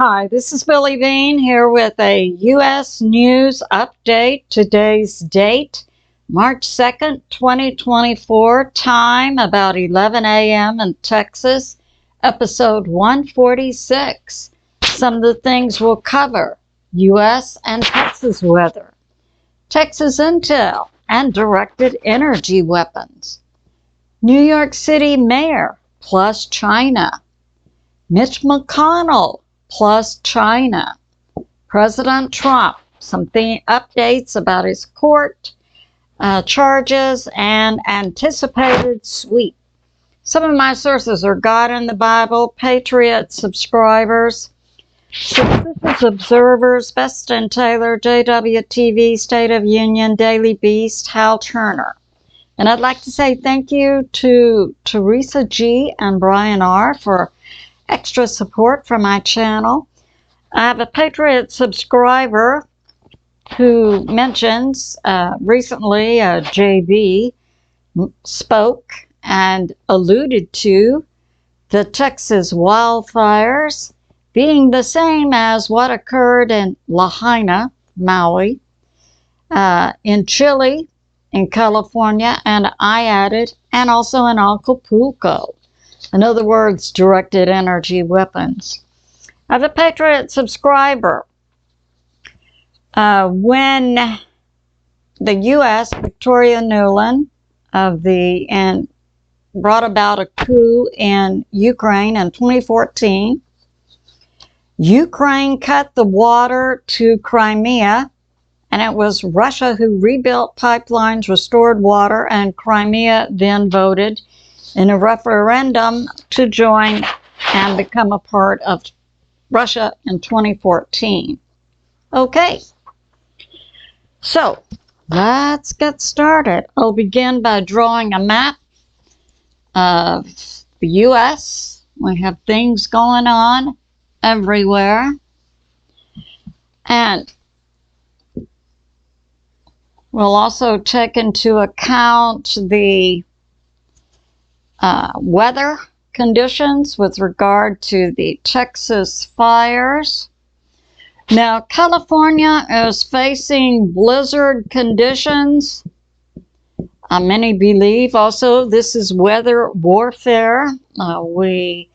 Hi, this is Billie Beene here with a U.S. news update. Today's date, March 2nd, 2024, time about 11 a.m. in Texas, episode 146. Some of the things we'll cover: U.S. and Texas weather, Texas intel and directed energy weapons, New York City mayor plus China, Mitch McConnell plus China, President Trump, some updates about his court charges, and anticipated sweep. Some of my sources are God in the Bible, Patriot subscribers, Suspicious Observers, Best and Taylor, JWTV, State of Union, Daily Beast, Hal Turner. And I'd like to say thank you to Teresa G. and Brian R. for extra support for my channel. I have a Patriot subscriber who mentions recently JB spoke and alluded to the Texas wildfires being the same as what occurred in Lahaina, Maui, in Chile, in California, and I added, and also in Acapulco. In other words, directed energy weapons. I have a Patriot subscriber. When the U.S. Victoria Nuland brought about a coup in Ukraine in 2014, Ukraine cut the water to Crimea, and it was Russia who rebuilt pipelines, restored water, and Crimea then voted in a referendum to join and become a part of Russia in 2014. Okay, so let's get started. I'll begin by drawing a map of the U.S. We have things going on everywhere, and we'll also take into account the weather conditions with regard to the Texas fires. Now, California is facing blizzard conditions. Many believe also this is weather warfare. We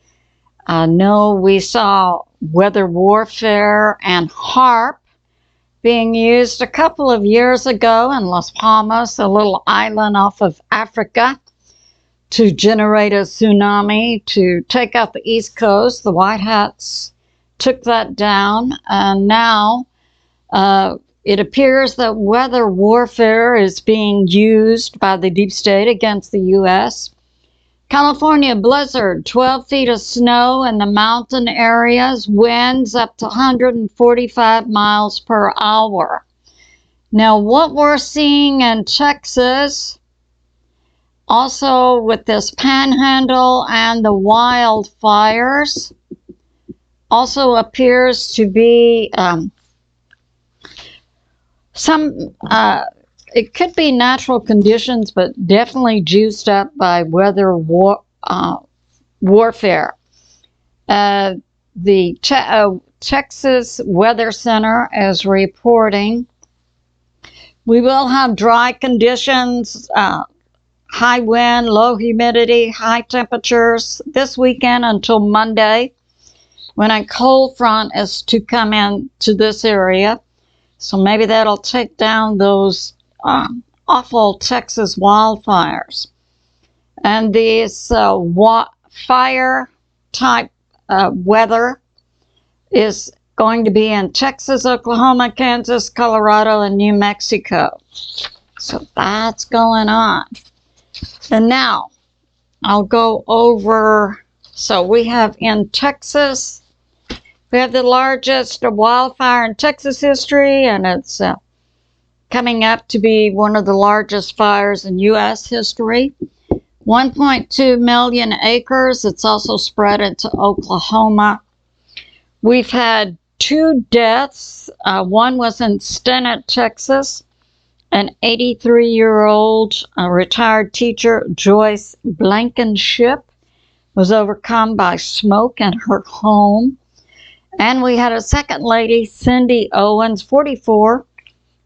know we saw weather warfare and HARP being used a couple of years ago in Las Palmas, a little island off of Africa, to generate a tsunami to take out the East Coast. The White Hats took that down, and now it appears that weather warfare is being used by the deep state against the U.S. California blizzard, 12 feet of snow in the mountain areas, winds up to 145 miles per hour. Now, what we're seeing in Texas, also with this panhandle and the wildfires, also appears to be it could be natural conditions, but definitely juiced up by weather warfare. The Texas Weather Center is reporting we will have dry conditions, high wind, low humidity, high temperatures this weekend until Monday, when a cold front is to come in to this area. So maybe that'll take down those awful Texas wildfires. And this fire type weather is going to be in Texas, Oklahoma, Kansas, Colorado, and New Mexico. So that's going on. And now I'll go over, so we have in Texas, we have the largest wildfire in Texas history, and it's coming up to be one of the largest fires in U.S. history. 1.2 million acres. It's also spread into Oklahoma. We've had 2 deaths. One was in Stinnett, Texas. An 83-year-old retired teacher, Joyce Blankenship, was overcome by smoke in her home. And we had a second lady, Cindy Owens, 44,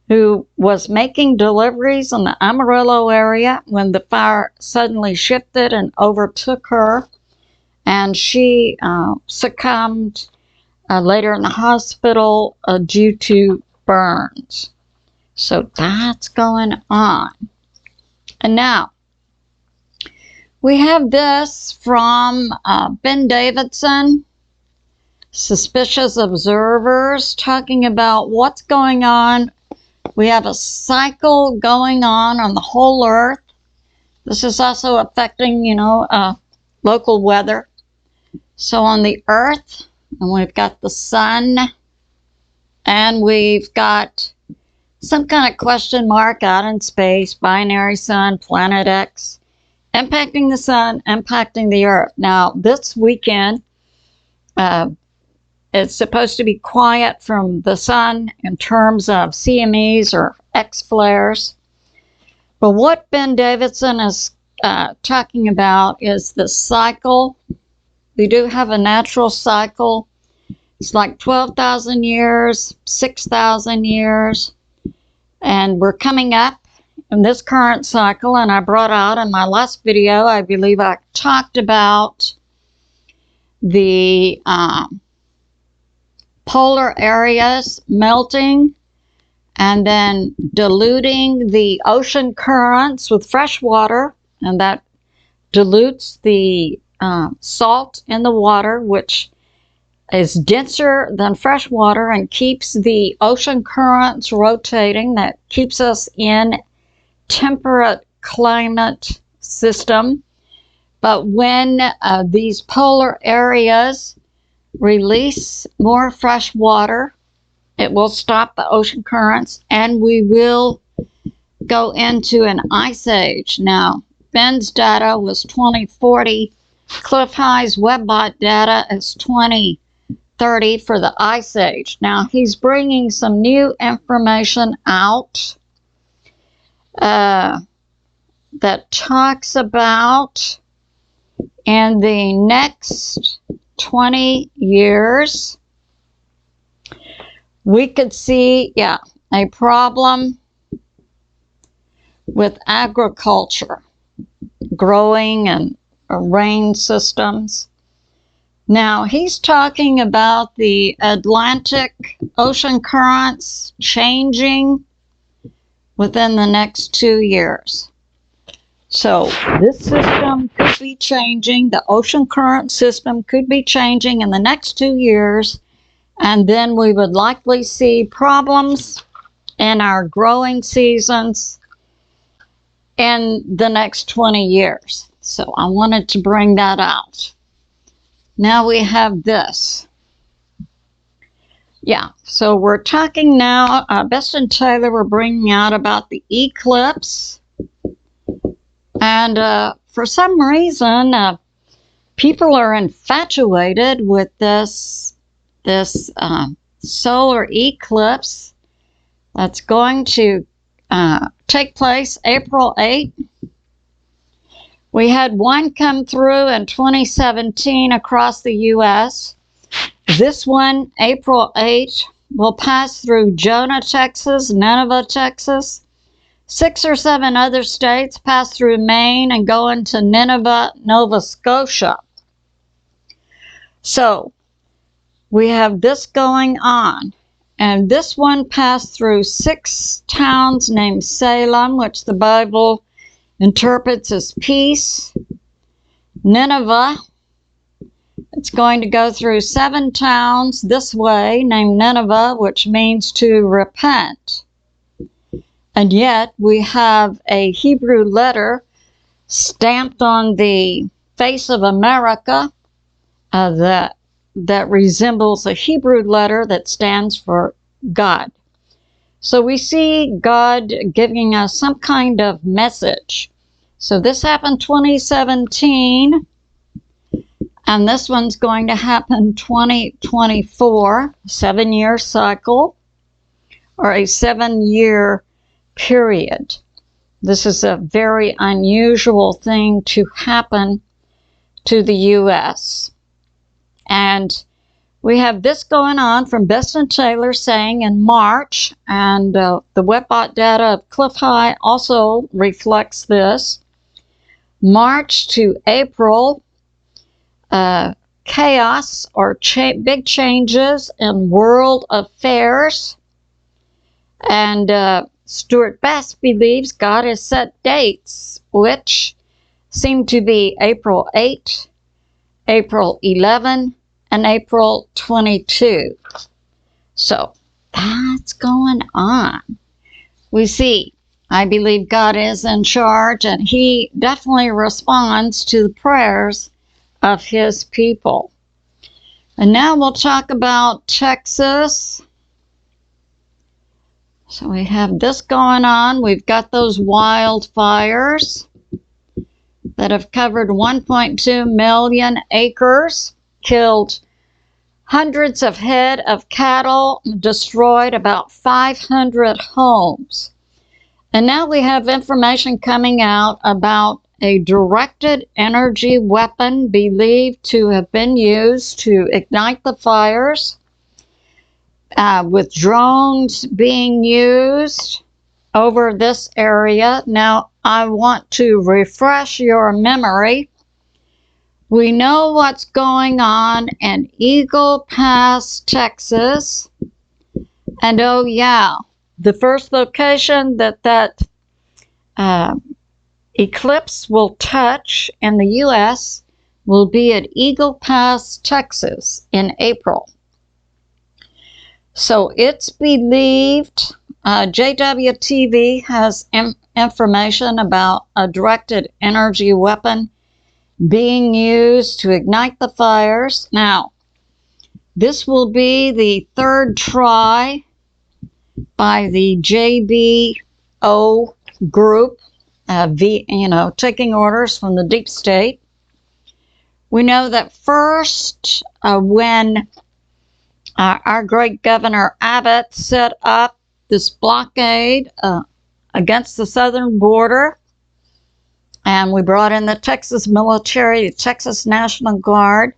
who was making deliveries in the Amarillo area when the fire suddenly shifted and overtook her. And she succumbed later in the hospital due to burns. So that's going on. And now, we have this from Ben Davidson, Suspicious Observers, talking about what's going on. We have a cycle going on the whole Earth. This is also affecting, local weather. So on the Earth, and we've got the sun, and we've got some kind of question mark out in space, binary sun, planet X, impacting the sun, impacting the Earth. Now, this weekend, it's supposed to be quiet from the sun in terms of CMEs or X flares. But what Ben Davidson is talking about is the cycle. We do have a natural cycle. It's like 12,000 years, 6,000 years. And we're coming up in this current cycle, and I brought out in my last video, I believe I talked about the polar areas melting and then diluting the ocean currents with fresh water, and that dilutes the salt in the water, which is denser than fresh water and keeps the ocean currents rotating. That keeps us in temperate climate system. But when these polar areas release more fresh water, it will stop the ocean currents, and we will go into an ice age. Now, Ben's data was 2040. Cliff High's WebBot data is 2030 for the ice age. Now, he's bringing some new information out that talks about in the next 20 years, we could see, a problem with agriculture, growing and rain systems. Now, he's talking about the Atlantic Ocean currents changing within the next 2 years. So this system could be changing. The ocean current system could be changing in the next 2 years. And then we would likely see problems in our growing seasons in the next 20 years. So I wanted to bring that out. Now we have this. So we're talking now, Best and Taylor were bringing out about the eclipse. And for some reason, people are infatuated with this solar eclipse that's going to take place April 8th. We had one come through in 2017 across the U.S. This one, April 8th, will pass through Jonah, Texas, Nineveh, Texas. 6 or 7 other states, pass through Maine and go into Nineveh, Nova Scotia. So we have this going on. And this one passed through 6 towns named Salem, which the Bible interprets as peace. Nineveh, it's going to go through 7 towns this way named Nineveh, which means to repent. And yet we have a Hebrew letter stamped on the face of America that resembles a Hebrew letter that stands for God. So we see God giving us some kind of message. So this happened 2017, and this one's going to happen 2024, 7-year cycle, or a 7-year period. This is a very unusual thing to happen to the U.S. And We have this going on from Best and Taylor saying in March, and the Webbot data of Cliff High also reflects this. March to April, chaos or big changes in world affairs. And Stuart Best believes God has set dates, which seem to be April 8, April 11, and April 22. So that's going on. We see, I believe God is in charge, and he definitely responds to the prayers of his people. And now we'll talk about Texas. So we have this going on. We've got those wildfires that have covered 1.2 million acres, killed hundreds of head of cattle, destroyed about 500 homes. And now we have information coming out about a directed energy weapon believed to have been used to ignite the fires, with drones being used over this area. Now, I want to refresh your memory. We know what's going on in Eagle Pass, Texas. And oh yeah, the first location that eclipse will touch in the U.S. will be at Eagle Pass, Texas in April. So it's believed, JWTV has information about a directed energy weapon being used to ignite the fires. Now, this will be the third try by the JBO group, taking orders from the deep state. We know that first, when our great Governor Abbott set up this blockade against the southern border, and we brought in the Texas military, the Texas National Guard.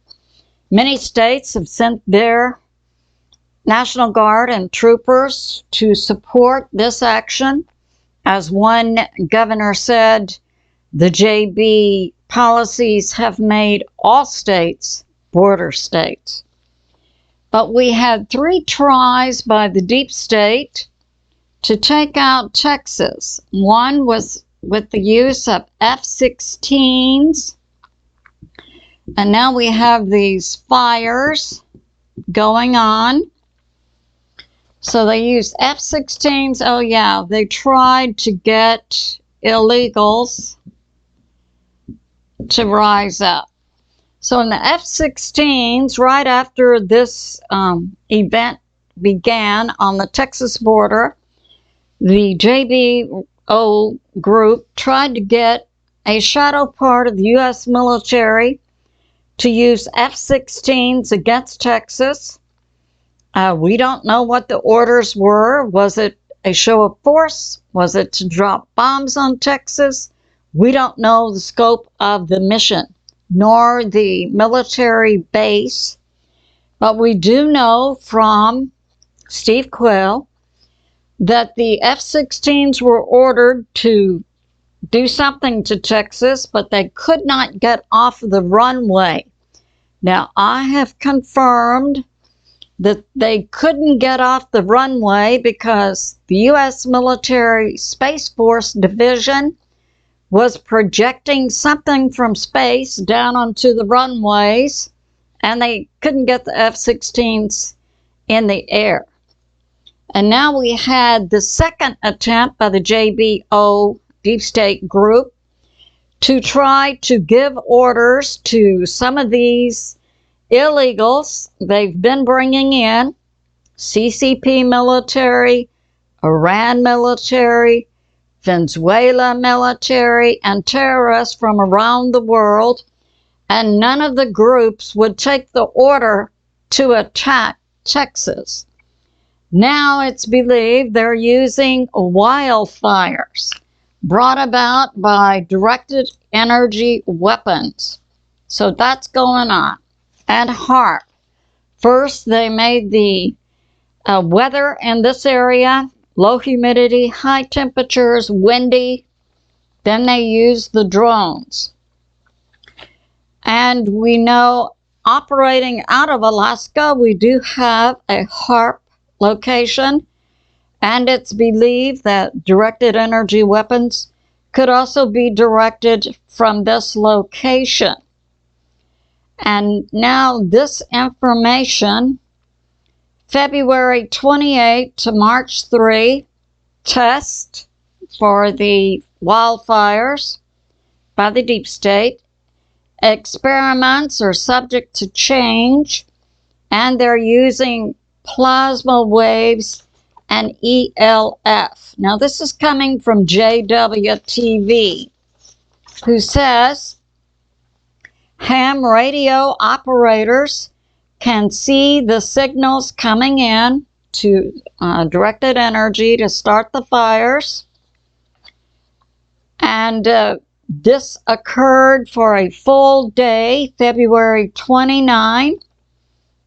Many states have sent their National Guard and troopers to support this action. As one governor said, the JB policies have made all states border states. But we had 3 tries by the deep state to take out Texas. One was with the use of F-16s, and now we have these fires going on. So they used F-16s. Oh yeah, they tried to get illegals to rise up. So in the F-16s, right after this event began on the Texas border, the JBO group tried to get a shadow part of the U.S. military to use F-16s against Texas. We don't know what the orders were. Was it a show of force? Was it to drop bombs on Texas? We don't know the scope of the mission, nor the military base. But we do know from Steve Quayle that the F-16s were ordered to do something to Texas, but they could not get off the runway. Now, I have confirmed that they couldn't get off the runway because the U.S. Military Space Force Division was projecting something from space down onto the runways, and they couldn't get the F-16s in the air. And now we had the second attempt by the JBO Deep State Group to try to give orders to some of these illegals they've been bringing in, CCP military, Iran military, Venezuela military, and terrorists from around the world, and none of the groups would take the order to attack Texas. Now it's believed they're using wildfires brought about by directed energy weapons. So that's going on. And HAARP, First, they made the weather in this area, low humidity, high temperatures, windy. Then they used the drones. And we know, operating out of Alaska, we do have a HARP location, and it's believed that directed energy weapons could also be directed from this location. And now this information, February 28 to March 3, test for the wildfires by the deep state. Experiments are subject to change, and they're using plasma waves and ELF. Now, this is coming from JWTV, who says ham radio operators can see the signals coming in to directed energy to start the fires. And this occurred for a full day, February 29.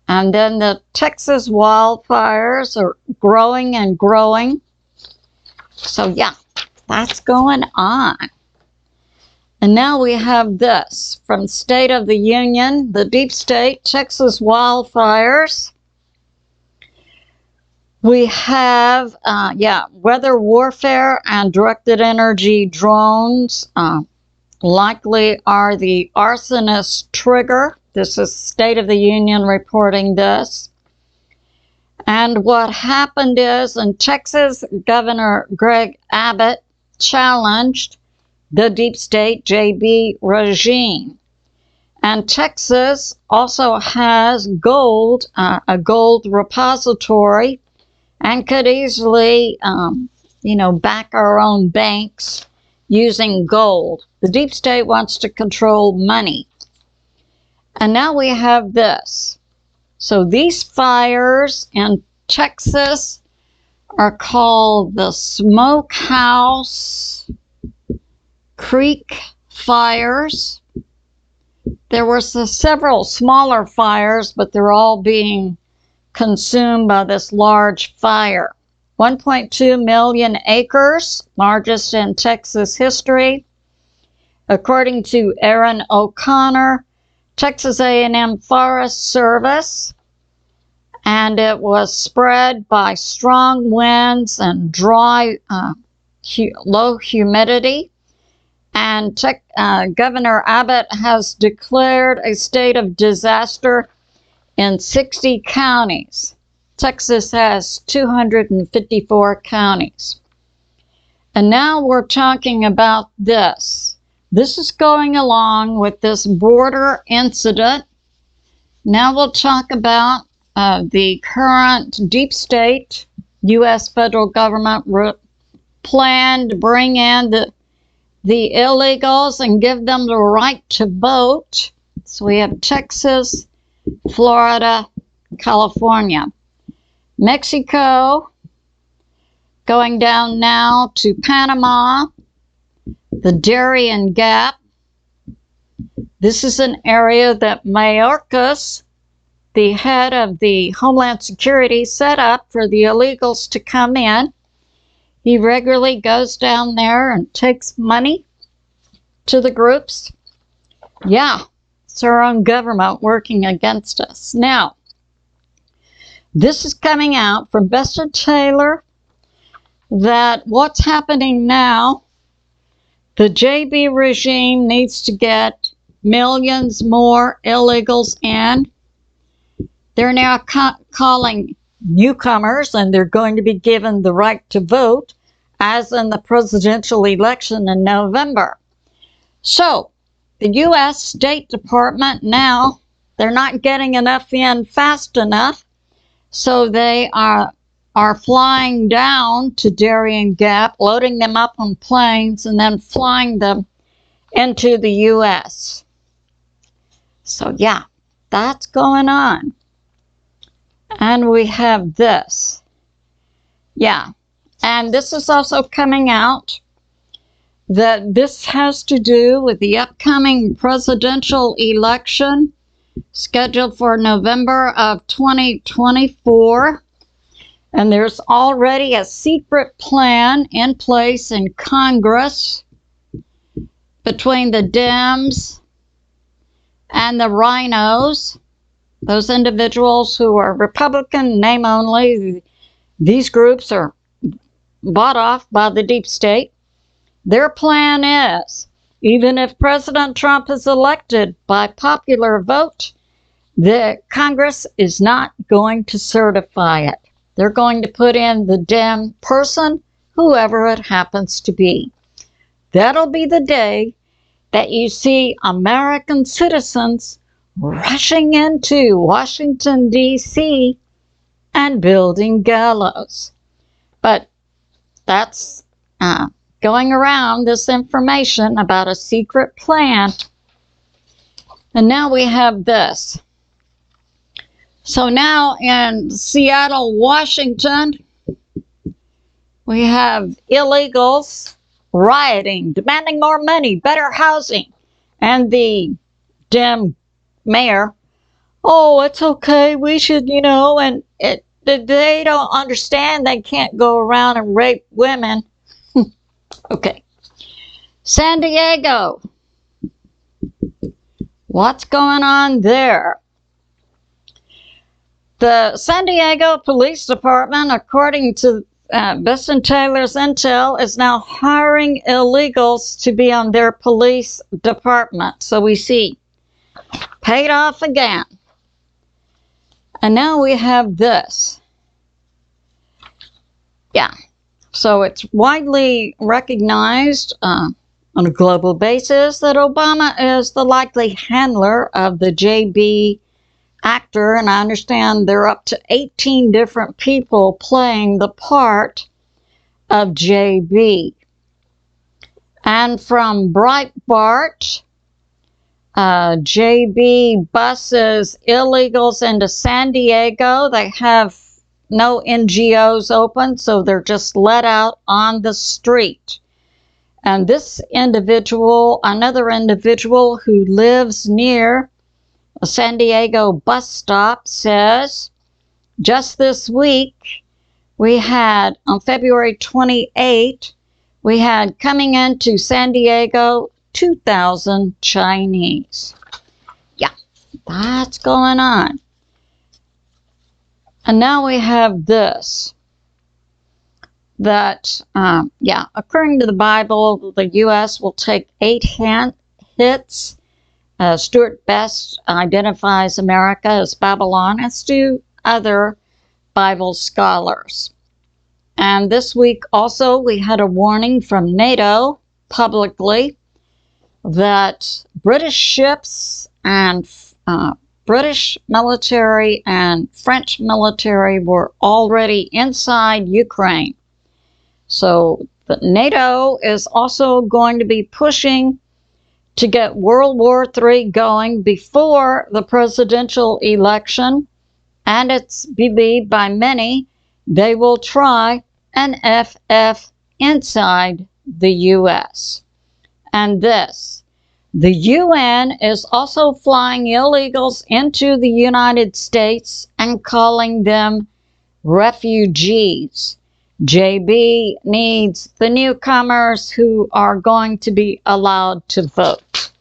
And then the Texas wildfires are growing and growing. So yeah, that's going on. And now we have this from State of the Union, the deep state, Texas wildfires. We have, weather warfare and directed energy drones likely are the arsonist trigger. This is State of the Union reporting this. And what happened is, in Texas, Governor Greg Abbott challenged the deep state JB regime. And Texas also has gold, a gold repository, and could easily, back our own banks using gold. The deep state wants to control money. And now we have this. So these fires in Texas are called the Smokehouse Creek fires. There were several smaller fires, but they're all being consumed by this large fire. 1.2 million acres, largest in Texas history. According to Aaron O'Connor, Texas A&M Forest Service, and it was spread by strong winds and dry, low humidity. And Governor Abbott has declared a state of disaster in 60 counties. Texas has 254 counties. And now we're talking about this. This is going along with this border incident. Now we'll talk about the current deep state U.S. federal government plan to bring in the illegals and give them the right to vote. So we have Texas, Florida, California. Mexico, going down now to Panama, the Darien Gap. This is an area that Mayorkas, the head of the Homeland Security, set up for the illegals to come in. He regularly goes down there and takes money to the groups. Yeah, it's our own government working against us. Now, this is coming out from Bester Taylor that what's happening now, the JB regime needs to get millions more illegals in. They're now calling newcomers, and they're going to be given the right to vote, as in the presidential election in November. So, the U.S. State Department now, they're not getting enough in fast enough, so they are flying down to Darien Gap, loading them up on planes, and then flying them into the U.S. So yeah, that's going on. And we have this. Yeah, and this is also coming out that this has to do with the upcoming presidential election scheduled for November of 2024. And there's already a secret plan in place in Congress between the Dems and the rhinos, those individuals who are Republican, name only. These groups are bought off by the deep state. Their plan is, even if President Trump is elected by popular vote, the Congress is not going to certify it. They're going to put in the Dem person, whoever it happens to be. That'll be the day that you see American citizens rushing into Washington, D.C. and building gallows. But that's going around this information about a secret plan. And now we have this. So now in Seattle, Washington, we have illegals rioting, demanding more money, better housing. And the Dem mayor, oh, it's okay, we should, and they don't understand they can't go around and rape women. Okay. San Diego. What's going on there? The San Diego Police Department, according to Besson Taylor's intel, is now hiring illegals to be on their police department. So we see, paid off again. And now we have this. Yeah. So it's widely recognized on a global basis that Obama is the likely handler of the JB actor, and I understand there are up to 18 different people playing the part of JB. And from Breitbart, JB buses illegals into San Diego. They have no NGOs open, so they're just let out on the street. And this individual, another individual who lives near a San Diego bus stop, says, just this week, we had, on February 28, we had coming into San Diego 2,000 Chinese. Yeah, that's going on. And now we have this, that, according to the Bible, the U.S. will take 8 hits. Stuart Best identifies America as Babylon, as do other Bible scholars. And this week also we had a warning from NATO publicly that British ships and British military and French military were already inside Ukraine. So the NATO is also going to be pushing to get World War III going before the presidential election, and it's believed by many they will try an FF inside the U.S. And this, the UN is also flying illegals into the United States and calling them refugees. JB needs the newcomers who are going to be allowed to vote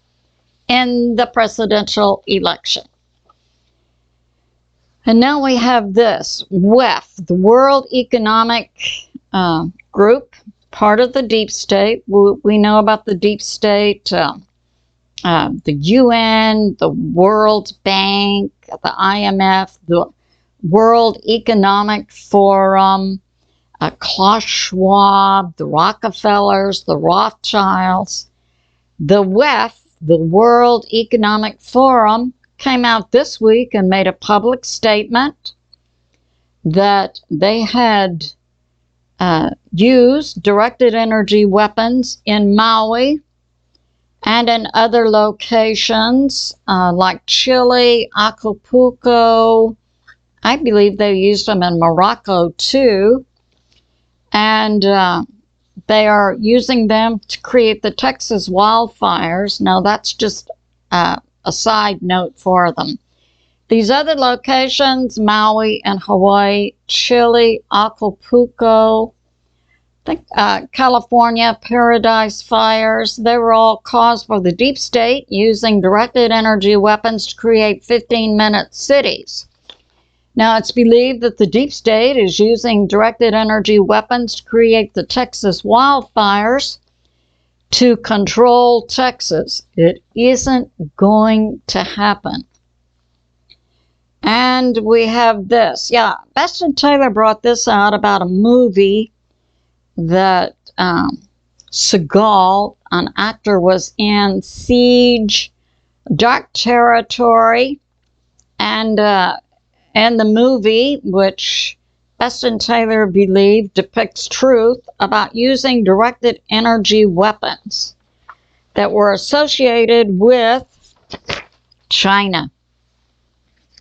in the presidential election. And now we have this, WEF, the World Economic Group, part of the deep state. We know about the deep state, the UN, the World Bank, the IMF, the World Economic Forum, Klaus Schwab, the Rockefellers, the Rothschilds. The WEF, the World Economic Forum, came out this week and made a public statement that they had used directed energy weapons in Maui and in other locations like Chile, Acapulco. I believe they used them in Morocco too. And they are using them to create the Texas wildfires. Now, that's just a side note for them. These other locations, Maui and Hawaii, Chile, Acapulco, California, Paradise Fires, they were all caused by the deep state using directed energy weapons to create 15-minute cities. Now, it's believed that the deep state is using directed energy weapons to create the Texas wildfires to control Texas. It isn't going to happen. And we have this. Yeah, Beston Taylor brought this out about a movie that Seagal, an actor, was in, Siege, Dark Territory, and the movie, which Beston Taylor believed depicts truth about using directed energy weapons that were associated with China.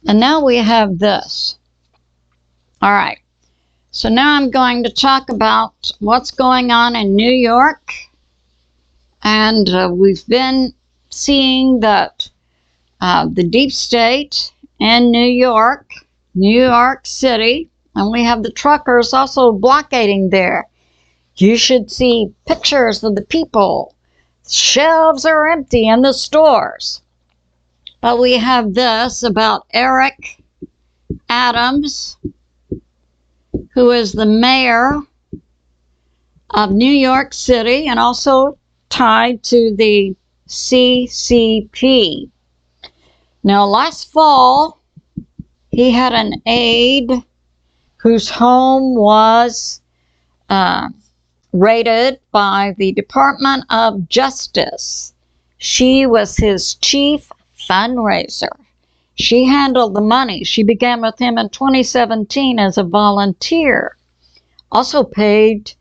And now we have this. All right. So now I'm going to talk about what's going on in New York. And we've been seeing that the deep state in New York City, and we have the truckers also blockading there. You should see pictures of the people. Shelves are empty in the stores. But we have this about Eric Adams, who is the mayor of New York City and also tied to the CCP. Now, last fall, he had an aide whose home was raided by the Department of Justice. She was his chief fundraiser. She handled the money. She began with him in 2017 as a volunteer, also paid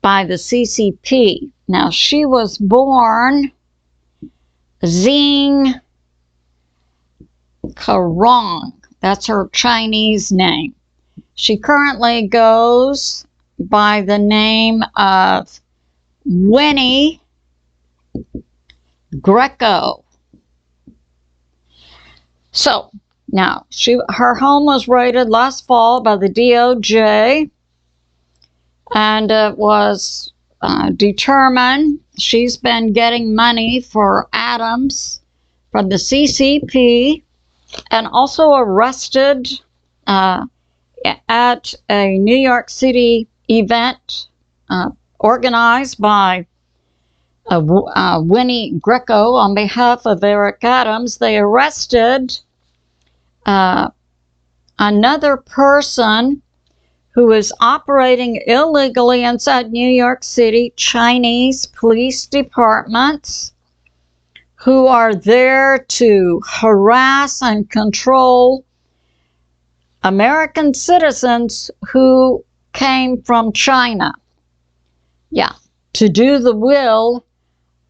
by the CCP. Now, she was born Xing Karong. That's her Chinese name. She currently goes by the name of Winnie Greco. So, now, her home was raided last fall by the DOJ, and it was determined she's been getting money for Adams from the CCP, and also arrested at a New York City event organized by Winnie Greco on behalf of Eric Adams. They arrested another person who is operating illegally inside New York City, Chinese police departments, who are there to harass and control American citizens who came from China. Yeah, to do the will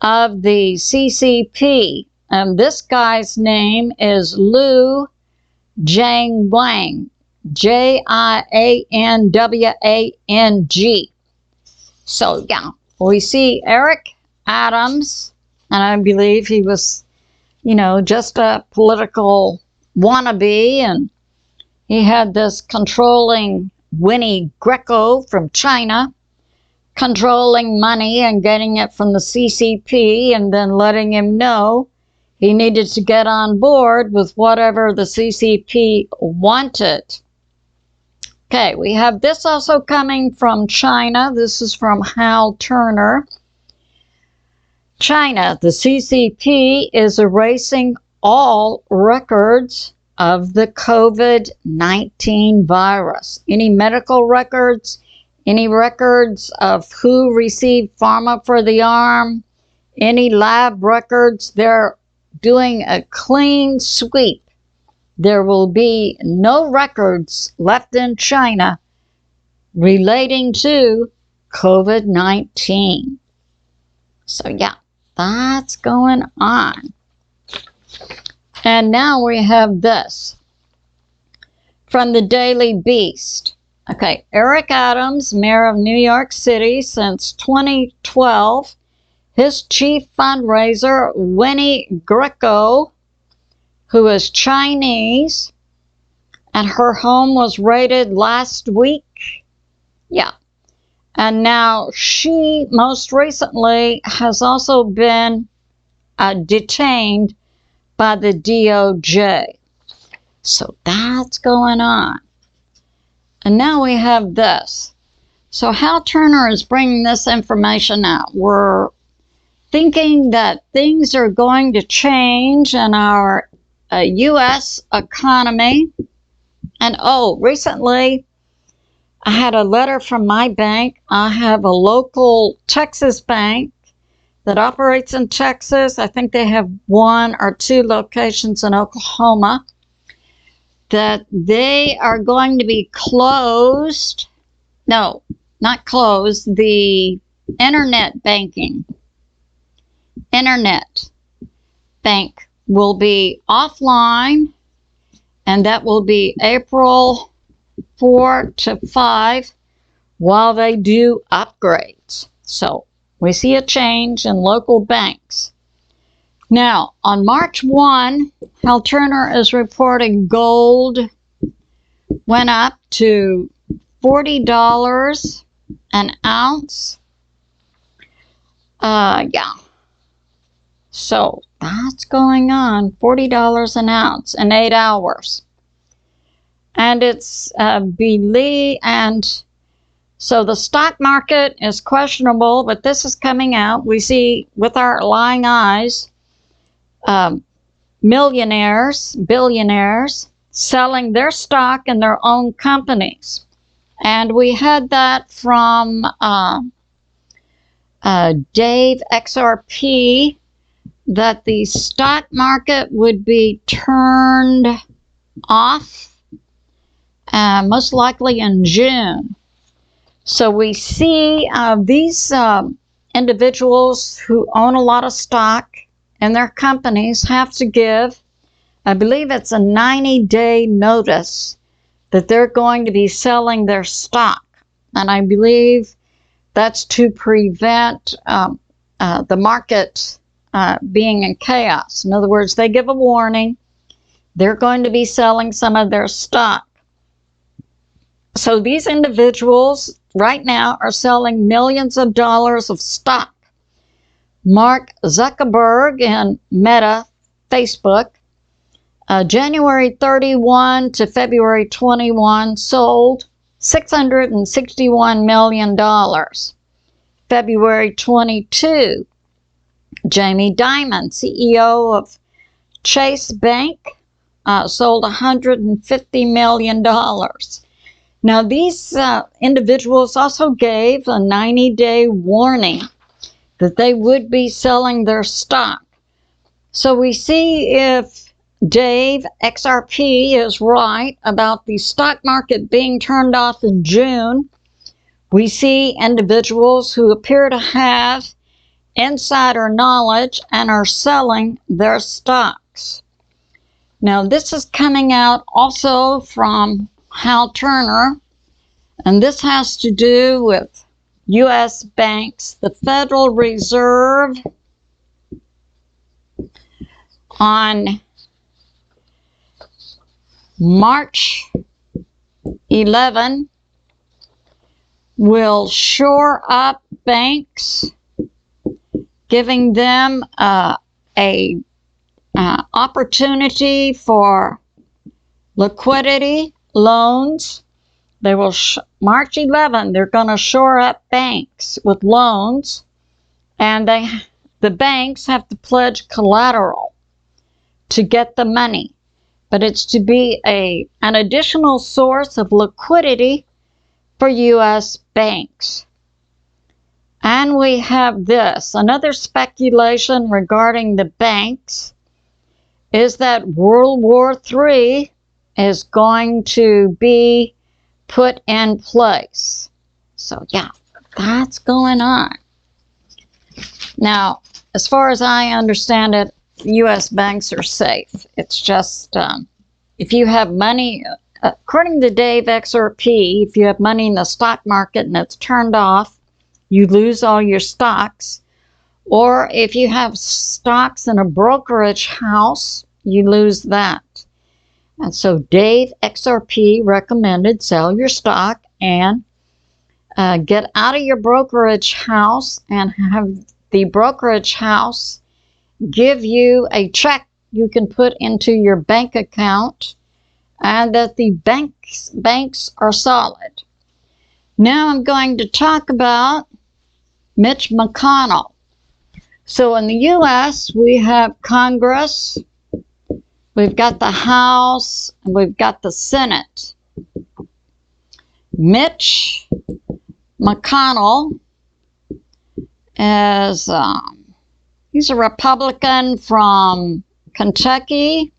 of the CCP. And this guy's name is Liu Jianwang, Jianwang. So, yeah, we see Eric Adams, and I believe he was, just a political wannabe, and he had this controlling Winnie Greco from China, controlling money and getting it from the CCP, and then letting him know he needed to get on board with whatever the CCP wanted. Okay, we have this also coming from China. This is from Hal Turner. China, the CCP is erasing all records of the COVID-19 virus. Any medical records, any records of who received pharma for the arm, any lab records, they're doing a clean sweep. There will be no records left in China relating to COVID-19. So yeah, that's going on. And now we have this from the Daily Beast. Okay, Eric Adams, mayor of New York City since 2012. His chief fundraiser, Winnie Greco, who is Chinese, and her home was raided last week. Yeah. And now she most recently has also been detained by the DOJ. So that's going on. And now we have this. So Hal Turner is bringing this information out. We're thinking that things are going to change in our U.S. economy. And recently I had a letter from my bank. I have a local Texas bank that operates in Texas. I think they have 1 or 2 locations in Oklahoma, that they are going to be closed. No, not closed. The internet banking, internet bank will be offline, and that will be April 4 to 5 while they do upgrades. So we see a change in local banks. Now, on March 1, Hal Turner is reporting gold went up to $40 an ounce. Yeah. So that's going on, $40 an ounce in 8 hours. And it's Billie, and so the stock market is questionable, but this is coming out. We see with our lying eyes millionaires, billionaires selling their stock in their own companies. And we had that from Dave XRP, that the stock market would be turned off most likely in June. So we see these individuals who own a lot of stock in their companies have to give, I believe it's a 90-day notice that they're going to be selling their stock. And I believe that's to prevent the market being in chaos. In other words, they give a warning. They're going to be selling some of their stock. So these individuals right now are selling millions of dollars of stock. Mark Zuckerberg and Meta, Facebook, January 31 to February 21 sold $661 million. February 22, Jamie Dimon, CEO of Chase Bank, sold $150 million. Now, these individuals also gave a 90-day warning that they would be selling their stock. So we see if Dave XRP is right about the stock market being turned off in June. We see individuals who appear to have insider knowledge and are selling their stocks. Now, this is coming out also from Hal Turner, and this has to do with U.S. banks. The Federal Reserve on March 11 will shore up banks, giving them a opportunity for liquidity loans. They will March 11, they're going to shore up banks with loans, and the banks have to pledge collateral to get the money. But it's to be an additional source of liquidity for U.S. banks. And we have this. Another speculation regarding the banks is that World War III is going to be put in place. So yeah, that's going on. Now, as far as I understand it, U.S. banks are safe. It's just if you have money, according to Dave XRP, if you have money in the stock market and it's turned off, you lose all your stocks. Or if you have stocks in a brokerage house, you lose that. And so Dave XRP recommended sell your stock and get out of your brokerage house and have the brokerage house give you a check you can put into your bank account, and that the banks are solid. Now I'm going to talk about Mitch McConnell. So in the U.S., we have Congress, we've got the House, and we've got the Senate. Mitch McConnell is he's a Republican from Kentucky.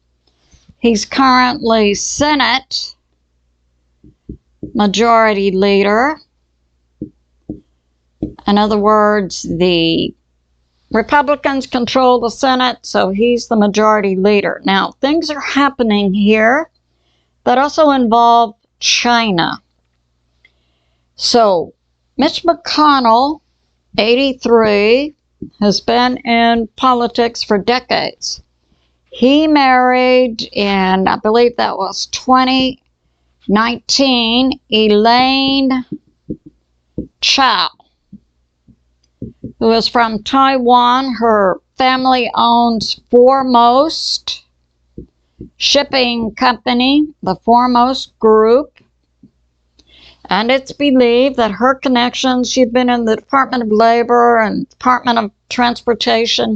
He's currently Senate Majority Leader. In other words, the Republicans control the Senate, so he's the Majority Leader. Now, things are happening here that also involve China. So, Mitch McConnell, 83, has been in politics for decades. He married in, I believe that was 2019, Elaine Chao, who is from Taiwan. Her family owns Foremost Shipping Company, the Foremost Group. And it's believed that her connections, she'd been in the Department of Labor and Department of Transportation,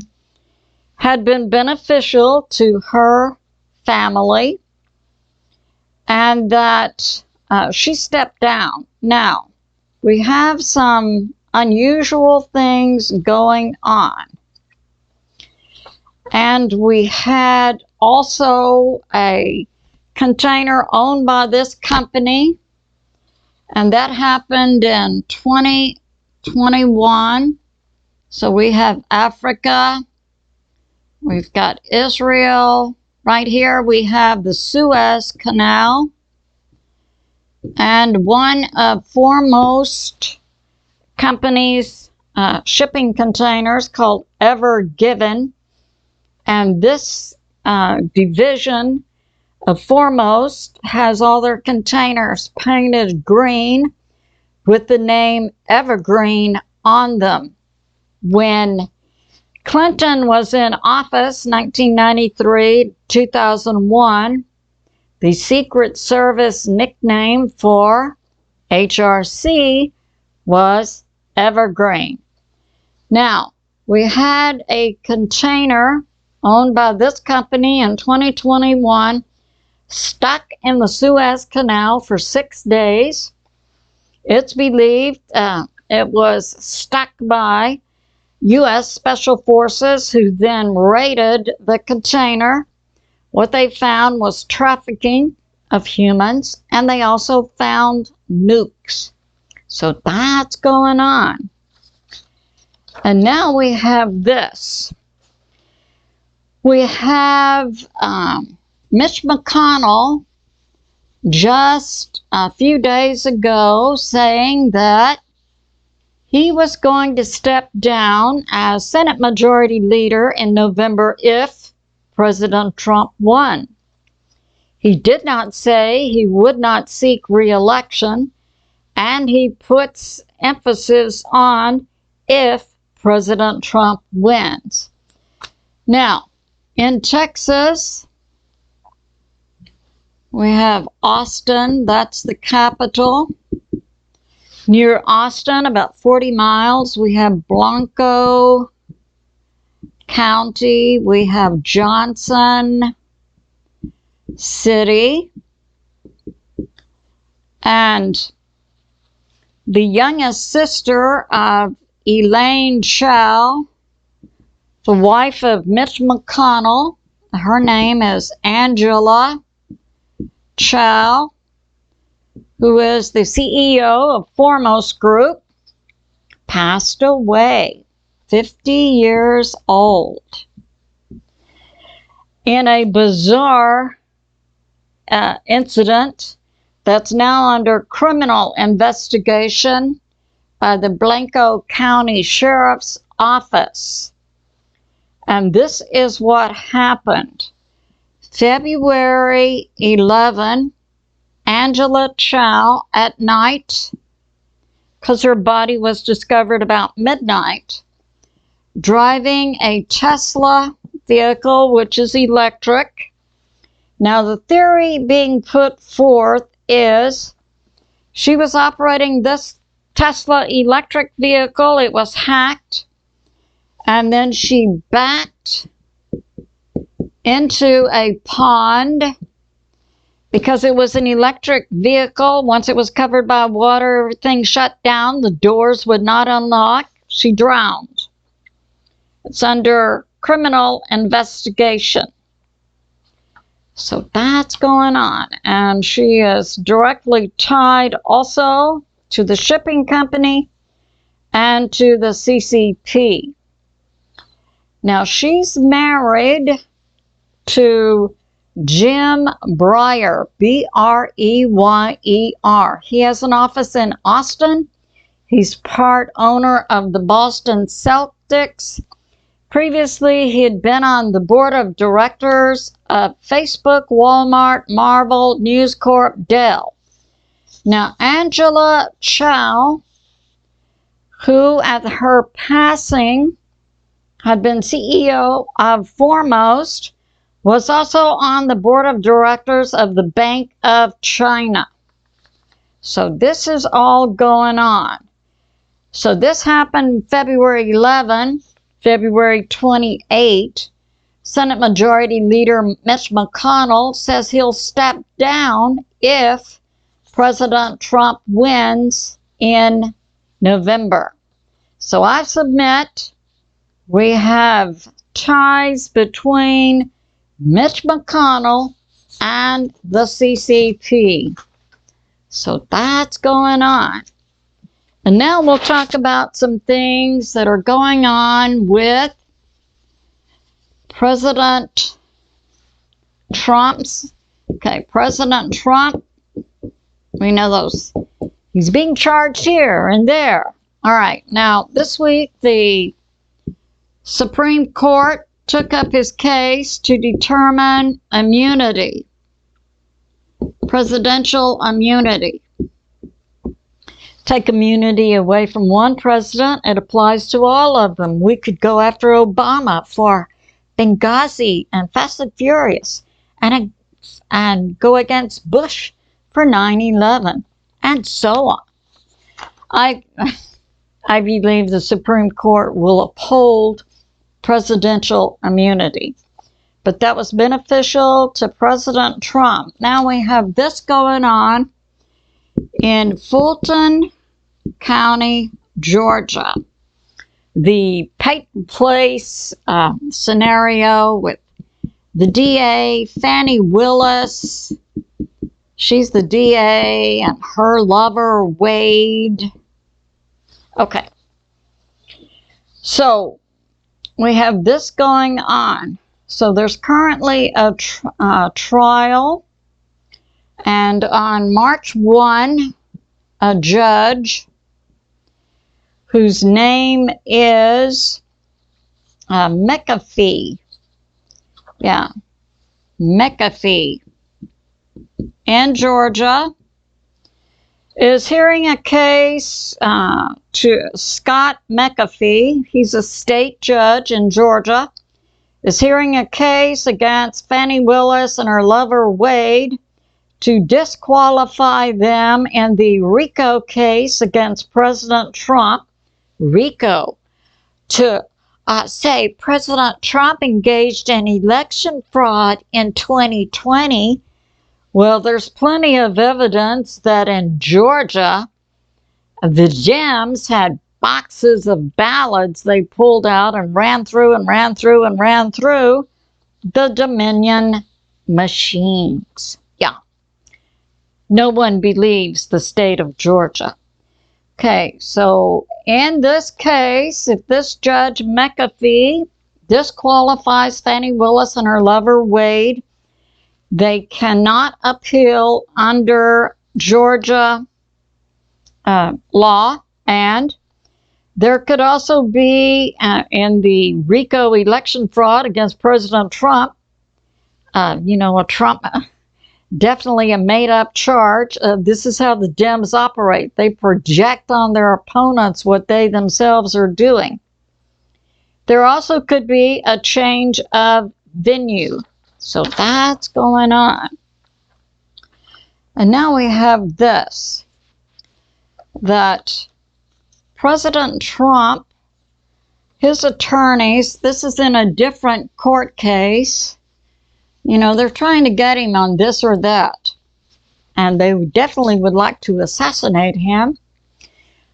had been beneficial to her family, and that she stepped down. Now, we have some unusual things going on. And we had also a container owned by this company, and that happened in 2021. So we have Africa, we've got Israel. Right here we have the Suez Canal, and one of Foremost companies' shipping containers called Ever Given. And this division of Foremost has all their containers painted green with the name Evergreen on them. When Clinton was in office, 1993-2001, the Secret Service nickname for HRC was Evergreen. Now, we had a container owned by this company in 2021 stuck in the Suez Canal for 6 days. It's believed it was stuck by U.S. Special Forces, who then raided the container. What they found was trafficking of humans, and they also found nukes. So that's going on. And now we have this. We have Mitch McConnell just a few days ago saying that he was going to step down as Senate Majority Leader in November if President Trump won. He did not say he would not seek re-election, and he puts emphasis on if President Trump wins. Now, in Texas, we have Austin, that's the capital. Near Austin, about 40 miles, we have Blanco County, we have Johnson City, and the youngest sister of Elaine Chao, the wife of Mitch McConnell, her name is Angela Chao, who is the CEO of Foremost Group, passed away, 50 years old, in a bizarre incident that's now under criminal investigation by the Blanco County Sheriff's Office. And this is what happened. February 11, Angela Chow at night, because her body was discovered about midnight, driving a Tesla vehicle, which is electric. Now, the theory being put forth is she was operating this Tesla electric vehicle. It was hacked, and then she backed into a pond because it was an electric vehicle. Once it was covered by water, everything shut down. The doors would not unlock. She drowned. It's under criminal investigation. So that's going on. And she is directly tied also to the shipping company and to the CCP. Now, she's married to Jim Breyer, B-R-E-Y-E-R. He has an office in Austin. He's part owner of the Boston Celtics. Previously, he had been on the board of directors of Facebook, Walmart, Marvel, News Corp, Dell. Now, Angela Chow, who at her passing had been CEO of Foremost, was also on the board of directors of the Bank of China. So this is all going on. So this happened February 11. February 28, Senate Majority Leader Mitch McConnell says he'll step down if President Trump wins in November. So I submit we have ties between Mitch McConnell and the CCP. So that's going on. And now we'll talk about some things that are going on with President Trump's. Okay, President Trump, we know those. He's being charged here and there. All right, now this week the Supreme Court took up his case to determine immunity, presidential immunity. Take immunity away from one president, it applies to all of them. We could go after Obama for Benghazi and Fast and Furious, and go against Bush for 9/11, and so on. I believe the Supreme Court will uphold presidential immunity. But that was beneficial to President Trump. Now we have this going on in Fulton County, Georgia. The Peyton Place scenario with the DA, Fannie Willis. She's the DA, and her lover, Wade. Okay. So we have this going on. So there's currently a trial. And on March 1, a judge whose name is McAfee. Yeah, McAfee in Georgia is hearing a case to Scott McAfee. He's a state judge in Georgia. Is hearing a case against Fannie Willis and her lover Wade to disqualify them in the RICO case against President Trump. RICO, to say President Trump engaged in election fraud in 2020. Well, there's plenty of evidence that in Georgia, the Dems had boxes of ballots they pulled out and ran through the Dominion machines. Yeah. No one believes the state of Georgia. Okay, so in this case, if this Judge McAfee disqualifies Fannie Willis and her lover Wade, they cannot appeal under Georgia law, and there could also be, in the RICO election fraud against President Trump, a Trump, definitely a made-up charge. This is how the Dems operate. They project on their opponents what they themselves are doing. There also could be a change of venue. So that's going on. And now we have this, that President Trump, his attorneys, this is in a different court case. They're trying to get him on this or that. And they definitely would like to assassinate him.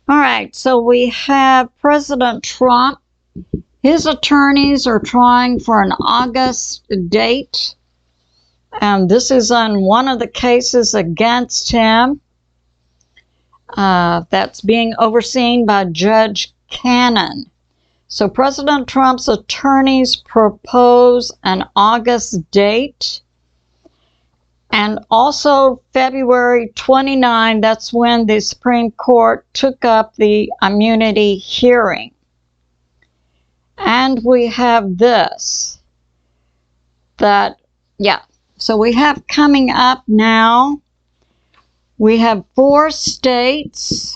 All right, so we have President Trump. His attorneys are trying for an August date. And this is on one of the cases against him that's being overseen by Judge Cannon. So President Trump's attorneys propose an August date. And also February 29, that's when the Supreme Court took up the immunity hearing. And we have this, so we have coming up now, we have 4 states.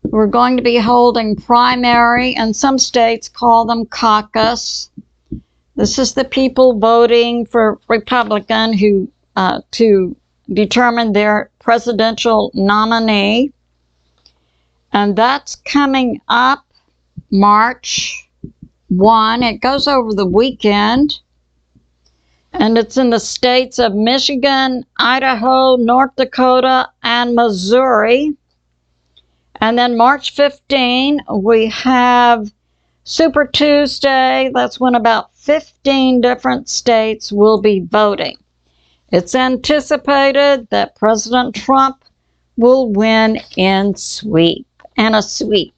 We're going to be holding primary, and some states call them caucus. This is the people voting for Republican who to determine their presidential nominee. And that's coming up March 1. It goes over the weekend. And it's in the states of Michigan, Idaho, North Dakota, and Missouri. And then March 15, we have Super Tuesday. That's when about 15 different states will be voting. It's anticipated that President Trump will win in a sweep.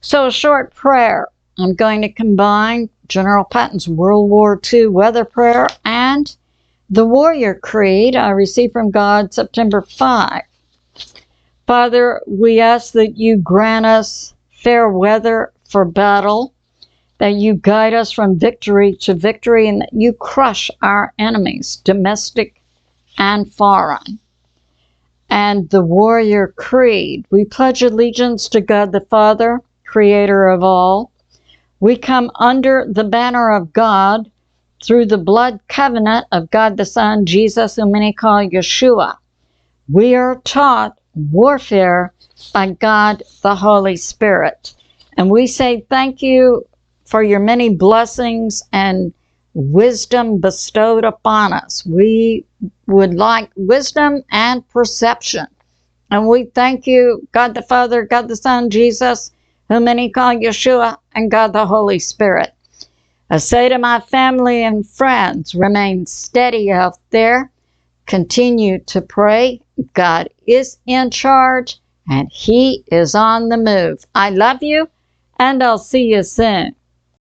So a short prayer. I'm going to combine General Patton's World War II weather prayer and the Warrior Creed I received from God September 5. Father, we ask that you grant us fair weather for battle, that you guide us from victory to victory, and that you crush our enemies, domestic and foreign. And the Warrior Creed, we pledge allegiance to God the Father, creator of all. We come under the banner of God through the blood covenant of God the Son, Jesus, whom many call Yeshua. We are taught warfare by God the Holy Spirit. And we say thank you for your many blessings and wisdom bestowed upon us. We would like wisdom and perception. And we thank you, God the Father, God the Son, Jesus, whom many call Yeshua, and God the Holy Spirit. I say to my family and friends, remain steady out there. Continue to pray. God is in charge, and He is on the move. I love you, and I'll see you soon.